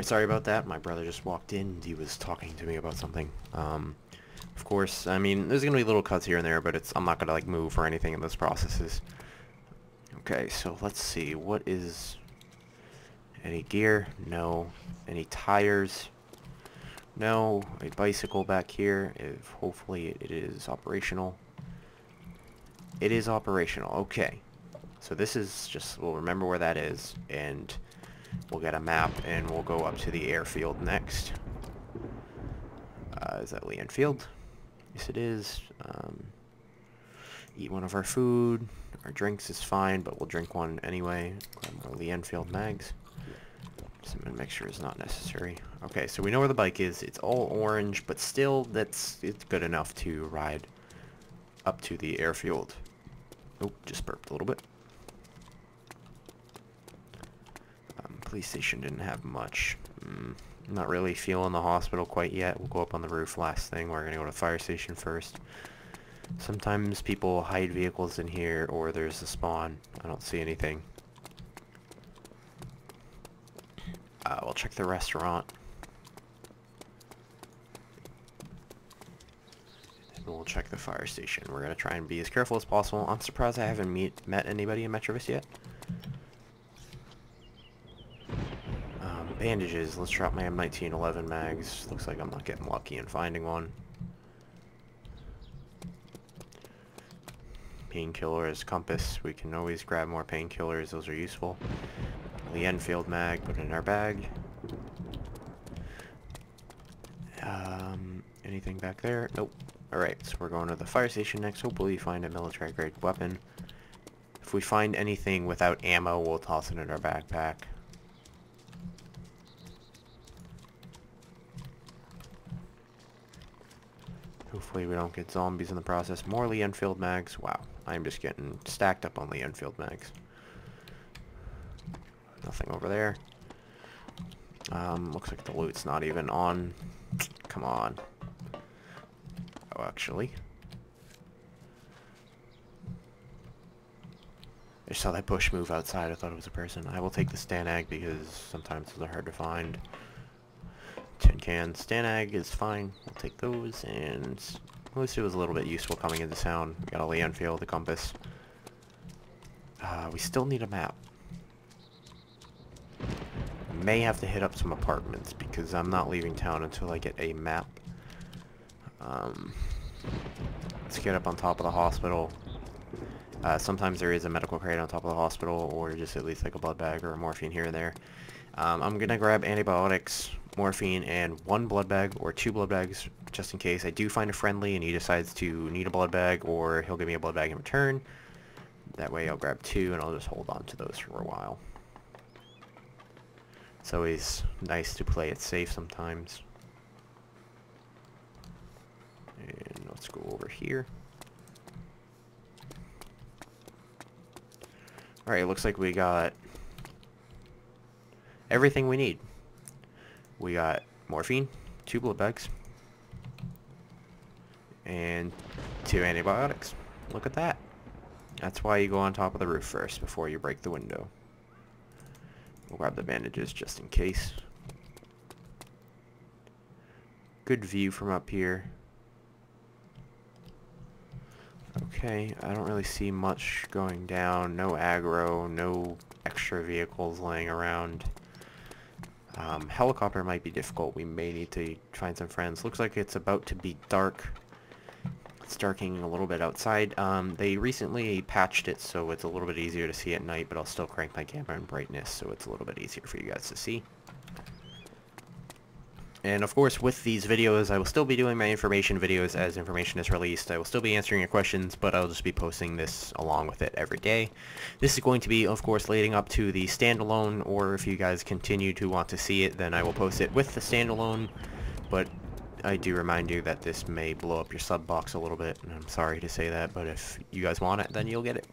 Alright, sorry about that. My brother just walked in and he was talking to me about something. Of course, I mean, there's gonna be little cuts here and there, but I'm not gonna like move or anything in those processes. Okay, so let's see. What is... Any gear? No. Any tires? No. A bicycle back here. If hopefully it is operational. It is operational. Okay. So this is just... We'll remember where that is, and we'll get a map, and we'll go up to the airfield next. Is that Leanne Field? Yes, it is. Eat one of our food. Our drinks is fine, but we'll drink one anyway. Grab more Leanne Field mags. Some mixture is not necessary. Okay, so we know where the bike is. It's all orange, but still, it's good enough to ride up to the airfield. Oh, just burped a little bit. Police station didn't have much. Not really feeling the hospital quite yet. We'll go up on the roof last thing. We're going to go to the fire station first. Sometimes people hide vehicles in here, or there's a spawn. I don't see anything. We'll check the restaurant. And we'll check the fire station. We're going to try and be as careful as possible. I'm surprised I haven't met anybody in Metrovis yet. Bandages. Let's drop my M1911 mags. Looks like I'm not getting lucky in finding one. Painkillers, compass. We can always grab more painkillers. Those are useful. The Enfield mag. Put it in our bag. Anything back there? Nope. Alright, so we're going to the fire station next. Hopefully find a military grade weapon. If we find anything without ammo, we'll toss it in our backpack. Hopefully we don't get zombies in the process. More Lee Enfield mags. Wow, I'm just getting stacked up on Lee Enfield mags. Nothing over there. Looks like the loot's not even on. Come on. Oh, actually. I just saw that bush move outside. I thought it was a person. I will take the Stanag because sometimes those are hard to find. Tin cans. Stanag is fine. We'll take those, and at least it was a little bit useful coming into town. We got a Lee Enfield, the compass. We still need a map. May have to hit up some apartments because I'm not leaving town until I get a map. Let's get up on top of the hospital. Sometimes there is a medical crate on top of the hospital, or just at least like a blood bag or a morphine here and there. I'm gonna grab antibiotics, morphine, and one blood bag or two blood bags just in case I do find a friendly and he decides to need a blood bag, or he'll give me a blood bag in return. That way I'll grab two and I'll just hold on to those for a while. It's always nice to play it safe sometimes. And let's go over here. Alright, it looks like we got everything we need. We got morphine, two blood bags, and two antibiotics. Look at that. That's why you go on top of the roof first before you break the window. We'll grab the bandages just in case. Good view from up here. Okay, I don't really see much going down. No aggro, no extra vehicles laying around. Helicopter might be difficult. We may need to find some friends. Looks like it's about to be dark. It's darking a little bit outside. They recently patched it so it's a little bit easier to see at night, but I'll still crank my camera in brightness so it's a little bit easier for you guys to see. And of course, with these videos, I will still be doing my information videos as information is released. I will still be answering your questions, but I'll just be posting this along with it every day. This is going to be, of course, leading up to the standalone, or if you guys continue to want to see it, then I will post it with the standalone. But I do remind you that this may blow up your sub box a little bit, and I'm sorry to say that, but if you guys want it, then you'll get it.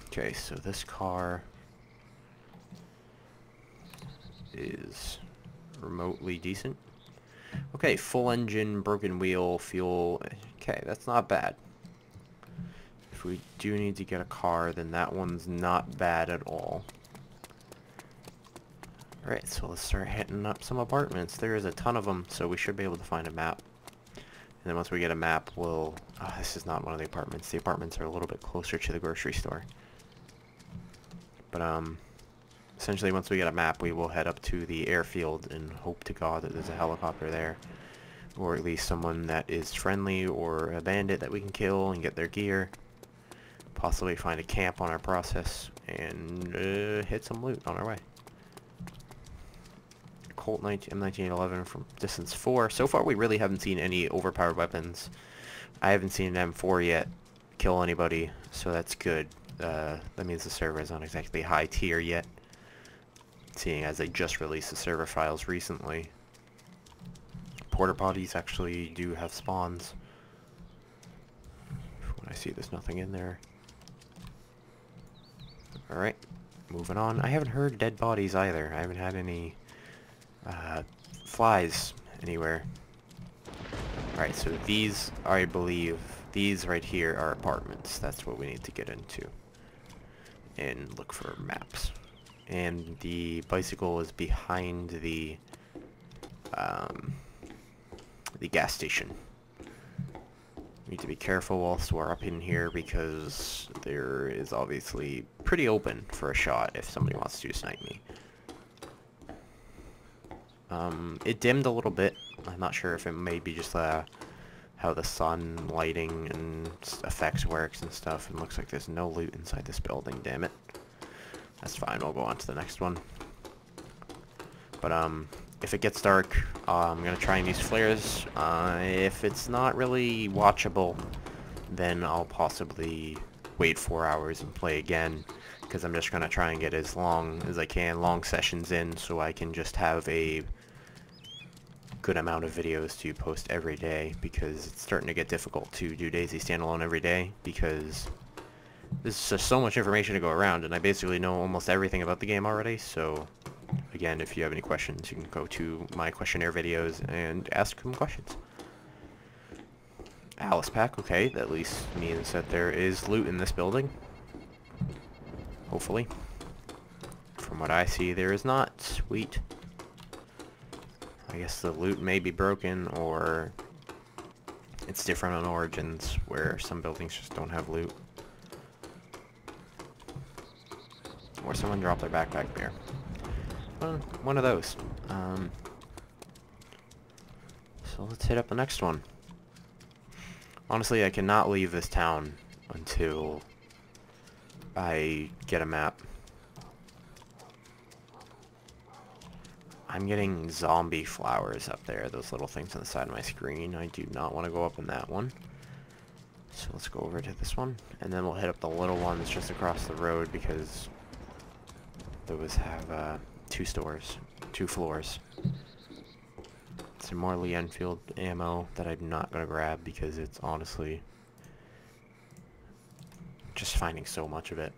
Okay, so this car is remotely decent. Okay, full engine, broken wheel, fuel. Okay, that's not bad. If we do need to get a car, then that one's not bad at all. Alright, so let's start hitting up some apartments. There is a ton of them, so we should be able to find a map. And then once we get a map, we'll... Oh, this is not one of the apartments. The apartments are a little bit closer to the grocery store. But, essentially once we get a map, we will head up to the airfield and hope to God that there's a helicopter there. Or at least someone that is friendly or a bandit that we can kill and get their gear. Possibly find a camp on our process and hit some loot on our way. Colt M1911 from distance 4. So far we really haven't seen any overpowered weapons. I haven't seen an M4 yet kill anybody, so that's good. That means the server is not exactly high tier yet, seeing as they just released the server files recently. Porta potties actually do have spawns. When I see there's nothing in there. Alright, moving on. I haven't heard dead bodies either. I haven't had any flies anywhere. Alright, so these, I believe, these right here are apartments. That's what we need to get into. And look for maps. And the bicycle is behind the gas station. We need to be careful whilst we're up in here because there is obviously pretty open for a shot if somebody wants to snipe me. It dimmed a little bit. I'm not sure if it may be just how the sun lighting and effects works and stuff. And looks like there's no loot inside this building, damn it. That's fine, we'll go on to the next one. But if it gets dark, I'm gonna try and use flares. If it's not really watchable, then I'll possibly wait 4 hours and play again, because I'm just gonna try and get as long as I can, long sessions in, so I can just have a good amount of videos to post every day, because it's starting to get difficult to do DayZ standalone every day, because there's just so much information to go around, and I basically know almost everything about the game already, so again, if you have any questions, you can go to my questionnaire videos and ask them questions. Alice pack, okay, that at least means that there is loot in this building. Hopefully. From what I see, there is not. Sweet. I guess the loot may be broken, or it's different on Origins, where some buildings just don't have loot. Or someone dropped their backpack there. One of those. So let's hit up the next one. Honestly, I cannot leave this town until I get a map. I'm getting zombie flowers up there, those little things on the side of my screen. I do not want to go up in that one. So let's go over to this one, and then we'll hit up the little ones just across the road, because those have two floors. Some more Lee Enfield ammo that I'm not going to grab because it's honestly just finding so much of it.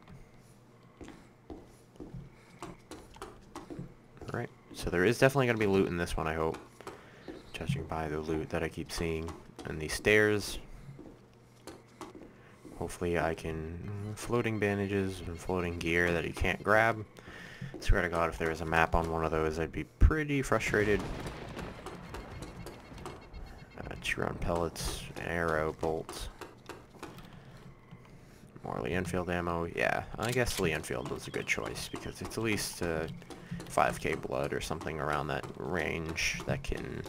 Alright, so there is definitely going to be loot in this one, I hope. Judging by the loot that I keep seeing. And these stairs. Hopefully I can... floating bandages and floating gear that you can't grab. Swear to God, if there was a map on one of those, I'd be pretty frustrated. 2-round pellets, arrow, bolts. More Lee Enfield ammo. Yeah, I guess Lee Enfield was a good choice, because it's at least 5k blood or something around that range that can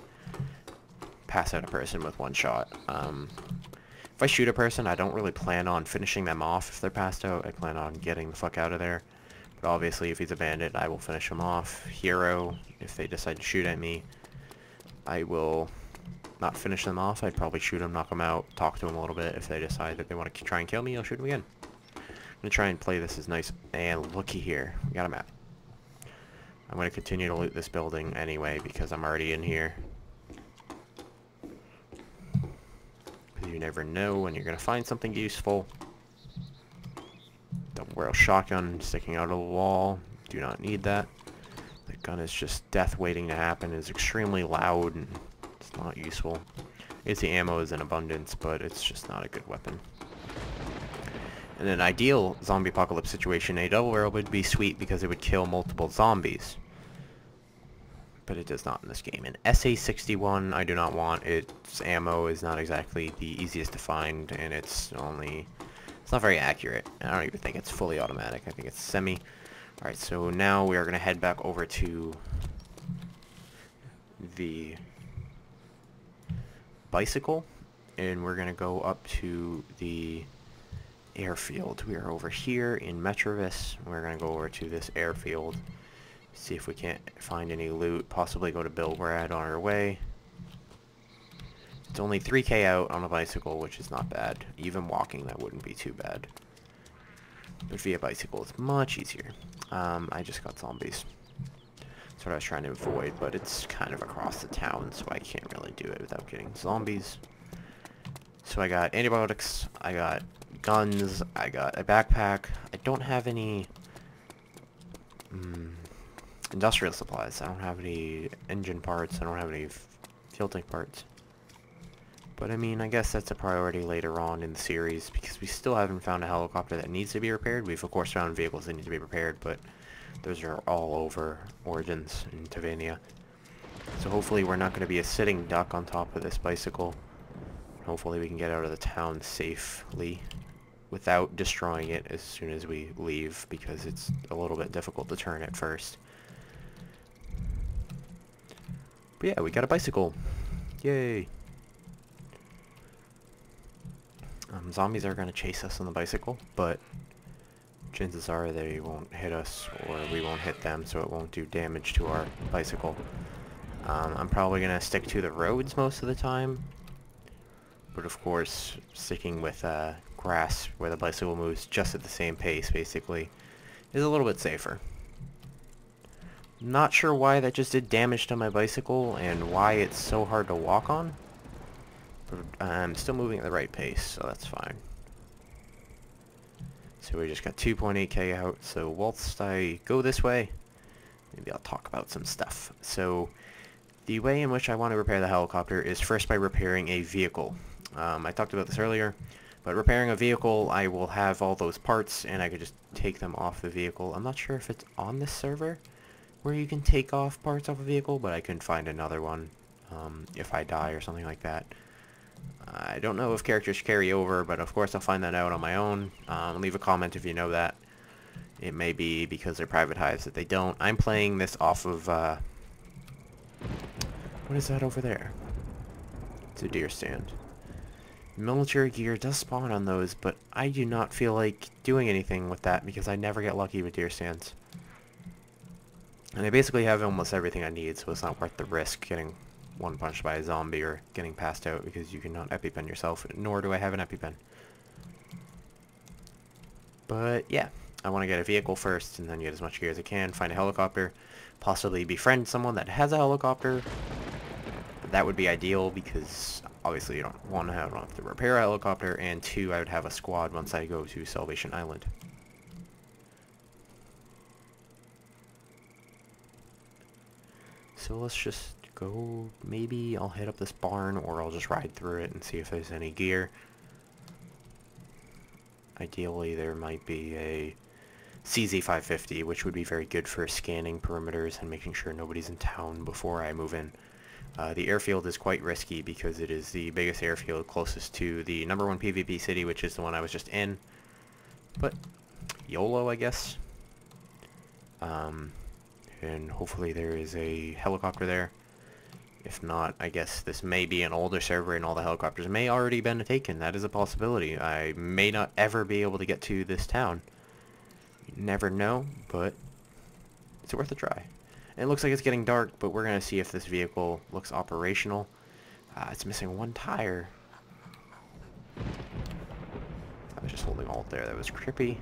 pass out a person with one shot. If I shoot a person, I don't really plan on finishing them off if they're passed out. I plan on getting the fuck out of there. But obviously, if he's a bandit, I will finish him off. Hero, if they decide to shoot at me, I will not finish them off. I'd probably shoot him, knock him out, talk to him a little bit. If they decide that they want to try and kill me, I'll shoot him again. I'm going to try and play this as nice. And looky here. We got a map. I'm going to continue to loot this building anyway, because I'm already in here. Because you never know when you're going to find something useful. Double barrel shotgun sticking out of the wall. Do not need that. The gun is just death waiting to happen. It's extremely loud and it's not useful. It's the ammo is in abundance, but it's just not a good weapon. In an ideal zombie apocalypse situation, a double barrel would be sweet because it would kill multiple zombies. but it does not in this game. An SA-61 I do not want. Its ammo is not exactly the easiest to find, and it's not very accurate. I don't even think it's fully automatic. I think it's semi. Alright, so now we are going to head back over to the bicycle, and we're going to go up to the airfield. We are over here in Metrovis. We're going to go over to this airfield, see if we can't find any loot, possibly go to Bilbrad on our way. It's only 3k out on a bicycle, which is not bad. Even walking, that wouldn't be too bad. But via bicycle, it's much easier. I just got zombies. That's what I was trying to avoid, but it's kind of across the town, so I can't really do it without getting zombies. So I got antibiotics, I got guns, I got a backpack. I don't have any industrial supplies. I don't have any engine parts. I don't have any fuel tank parts. But I mean, I guess that's a priority later on in the series, because we still haven't found a helicopter that needs to be repaired. We've of course found vehicles that need to be repaired, but those are all over Origins in Tavania. So hopefully we're not going to be a sitting duck on top of this bicycle. Hopefully we can get out of the town safely without destroying it as soon as we leave, because it's a little bit difficult to turn at first. But yeah, we got a bicycle. Yay! Zombies are going to chase us on the bicycle, but chances are they won't hit us, or we won't hit them, so it won't do damage to our bicycle. I'm probably going to stick to the roads most of the time, but of course sticking with grass where the bicycle moves just at the same pace basically is a little bit safer. Not sure why that just did damage to my bicycle and why it's so hard to walk on, but I'm still moving at the right pace, so that's fine. So we just got 2.8k out, so whilst I go this way, maybe I'll talk about some stuff. So the way in which I want to repair the helicopter is first by repairing a vehicle. I talked about this earlier, but repairing a vehicle, I will have all those parts and I could just take them off the vehicle. I'm not sure if it's on this server where you can take off parts off a vehicle, but I can find another one if I die or something like that. I don't know if characters carry over, but of course I'll find that out on my own. Leave a comment if you know that. It may be because they're private hives that they don't. I'm playing this off of, what is that over there? It's a deer stand. Military gear does spawn on those, but I do not feel like doing anything with that because I never get lucky with deer stands. And I basically have almost everything I need, so it's not worth the risk getting one punched by a zombie or getting passed out because you cannot EpiPen yourself, nor do I have an EpiPen. But yeah, I want to get a vehicle first and then get as much gear as I can, find a helicopter, possibly befriend someone that has a helicopter. That would be ideal because obviously you don't want to have to repair a helicopter, and two, I would have a squad once I go to Salvation Island. So let's just go, maybe I'll hit up this barn or I'll just ride through it and see if there's any gear. Ideally there might be a CZ550, which would be very good for scanning perimeters and making sure nobody's in town before I move in. The airfield is quite risky because it is the biggest airfield closest to the #1 PvP city, which is the one I was just in. But YOLO, I guess. And hopefully there is a helicopter there. If not, I guess this may be an older server and all the helicopters may already been taken. That is a possibility. I may not ever be able to get to this town. You never know, but it's worth a try. And it looks like it's getting dark, but we're going to see if this vehicle looks operational. It's missing one tire. I was just holding alt there. That was trippy.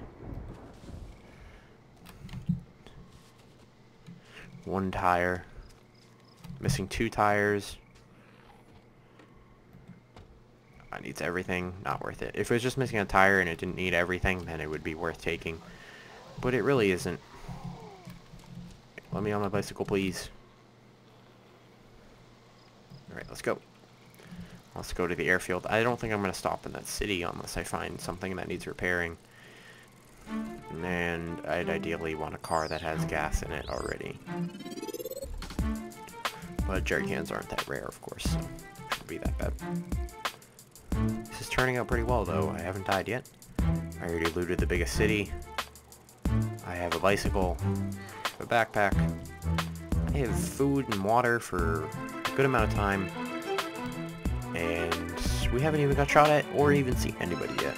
One tire. Missing 2 tires. It needs everything. Not worth it. If it was just missing a tire and it didn't need everything, then it would be worth taking. But it really isn't. Let me on my bicycle, please. Alright, let's go. Let's go to the airfield. I don't think I'm going to stop in that city unless I find something that needs repairing. And I'd ideally want a car that has gas in it already. But jerry cans aren't that rare, of course, so it shouldn't be that bad. This is turning out pretty well, though. I haven't died yet. I already looted the biggest city. I have a bicycle, a backpack. I have food and water for a good amount of time. And we haven't even got shot at or even seen anybody yet.